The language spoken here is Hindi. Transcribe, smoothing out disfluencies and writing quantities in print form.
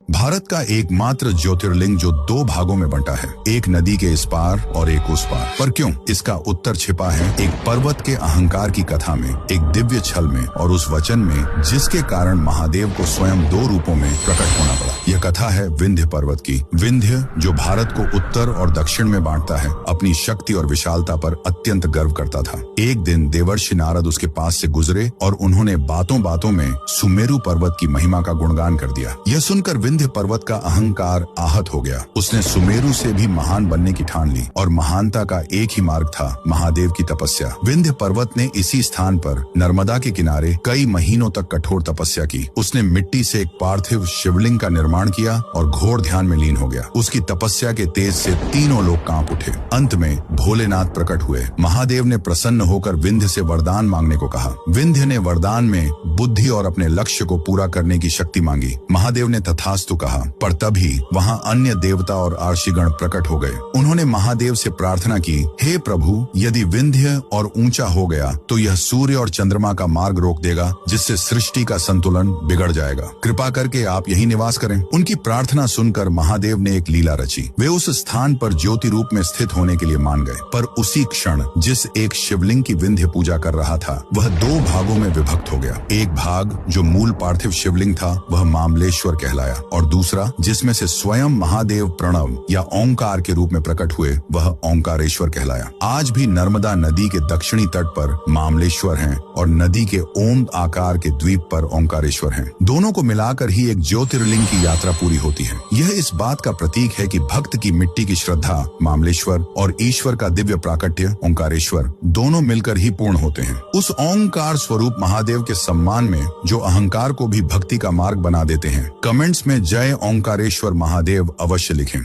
भारत का एकमात्र ज्योतिर्लिंग जो दो भागों में बंटा है, एक नदी के इस पार और एक उस पार। पर क्यों? इसका उत्तर छिपा है एक पर्वत के अहंकार की कथा में, एक दिव्य छल में और उस वचन में जिसके कारण महादेव को स्वयं दो रूपों में प्रकट होना पड़ा। यह कथा है विंध्य पर्वत की। विंध्य जो भारत को उत्तर और दक्षिण में बांटता है, अपनी शक्ति और विशालता पर अत्यंत गर्व करता था। एक दिन देवर्षि नारद उसके पास से गुजरे और उन्होंने बातों बातों में सुमेरु पर्वत की महिमा का गुणगान कर दिया। यह सुनकर विंध्य पर्वत का अहंकार आहत हो गया। उसने सुमेरु से भी महान बनने की ठान ली और महानता का एक ही मार्ग था, महादेव की तपस्या। विंध्य पर्वत ने इसी स्थान पर नर्मदा के किनारे कई महीनों तक कठोर तपस्या की। उसने मिट्टी से एक पार्थिव शिवलिंग का निर्माण किया और घोर ध्यान में लीन हो गया। उसकी तपस्या के तेज से तीनों लोग कांप उठे। अंत में भोलेनाथ प्रकट हुए। महादेव ने प्रसन्न होकर विंध्य से वरदान मांगने को कहा। विंध्य ने वरदान में बुद्धि और अपने लक्ष्य को पूरा करने की शक्ति मांगी। महादेव ने तथास्तु कहा, पर तभी वहां अन्य देवता और आर्षिगण प्रकट हो गए। उन्होंने महादेव से प्रार्थना की, हे प्रभु, यदि विंध्य और ऊंचा हो गया तो यह सूर्य और चंद्रमा का मार्ग रोक देगा, जिससे सृष्टि का संतुलन बिगड़ जाएगा। कृपा करके आप यहीं निवास करें। उनकी प्रार्थना सुनकर महादेव ने एक लीला रची। वे उस स्थान पर ज्योति रूप में स्थित होने के लिए मान गए। पर उसी क्षण जिस एक शिवलिंग की विंध्य पूजा कर रहा था, वह दो भागों में विभक्त हो गया। एक भाग जो मूल पार्थिव शिवलिंग था, वह मामलेश्वर कहलाया, और दूसरा जिसमें से स्वयं महादेव प्रणव या ओंकार के रूप में प्रकट हुए, वह ओंकारेश्वर कहलाया। आज भी नर्मदा नदी के दक्षिणी तट पर मामलेश्वर हैं और नदी के ओम आकार के द्वीप पर ओंकारेश्वर हैं। दोनों को मिलाकर ही एक ज्योतिर्लिंग की यात्रा पूरी होती है। यह इस बात का प्रतीक है कि भक्त की मिट्टी की श्रद्धा मामलेश्वर और ईश्वर का दिव्य प्राकट्य ओंकारेश्वर दोनों मिलकर ही पूर्ण होते हैं। उस ओंकार स्वरूप महादेव के सम्मान में जो अहंकार को भी भक्ति का मार्ग बना देते हैं, कमेंट्स में जय ओंकारेश्वर महादेव अवश्य लिखें।